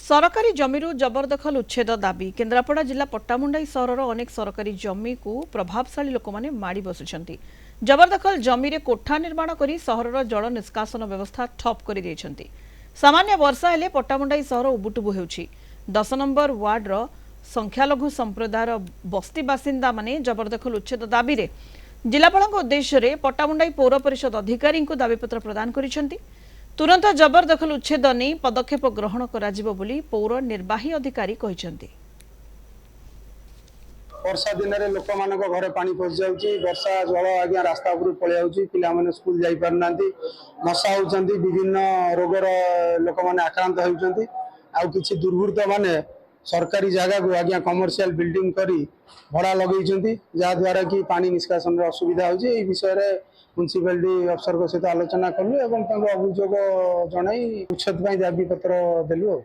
सरकारी जमीरू जबरदखल उच्छेद दाबी केन्द्रापड़ा जिला पट्टामुंडाई सहर अनेक सरकारी जमी को प्रभावशाली लोक मैंने माड़ी बसुंट जबरदखल जमी रे कोठा निर्माण कर सहर जल निष्कासन व्यवस्था ठप कर सामान्य वर्षा हेले पट्टामुंडाई सहर उबुटुबु होउछि 10 नंबर वार्डर संख्यालघु संप्रदायर बस्ती बासिंदा माने जबरदखल उच्छेद दाबी रे जिलापाल उद्देश्य रे पट्टामुंडाई पौर परिषद अधिकारी को दाबीपत्र प्रदान करिसेंति। तुरंत जबरदखल उच्छेद नहीं पदक्षेप ग्रहण कराजिबो बोली पौर निर्वाही अधिकारी कहिसेंति। वर्षा दिन में लोक मान घरे पानी पशि जाऊँगी वर्षा जल आज्ञा रास्ता उपर पलि पिला स्कूल जाई पारना मशा होती विभिन्न रोगर लोक मैंने आक्रांत होती आउ कि दुर्वृत्त माने सरकारी जगह को आज्ञा कमर्शियल बिल्डिंग करी भड़ा लगे जहाद्वारा कि पानी निष्कासन असुविधा होची ए विषय रे म्युनिसिपालिटी अफसर सहित आलोचना कलु एवं अभियोग जन उच्छेद दाबी पत्र देलु।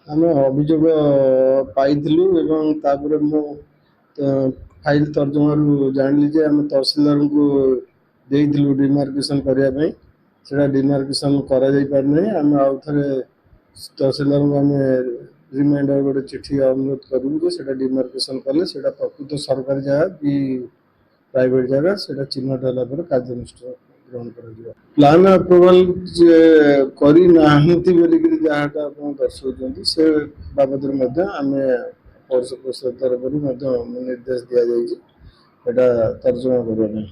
आम अभियोग पाइलु मु फाइल तर्जमा जानी जे आम तहसीलदार को देइलु डिमार्केशन करने से डिमार्केशन करम आउ थे तहसीलदार को आम रिमाइंडर गोटे चिठी अनुरोध करूँ से डिमार्केशन कले से प्रकृत सरकारी जगह कि प्राइवेट जगह से चिन्हट है कार्यानुष्ठान ग्रहण कर प्लान अप्रूवाल जहाँ दर्शाऊँ से बाबद आम पौर परिषद तरफ निर्देश दि जाए तर्जमा करने।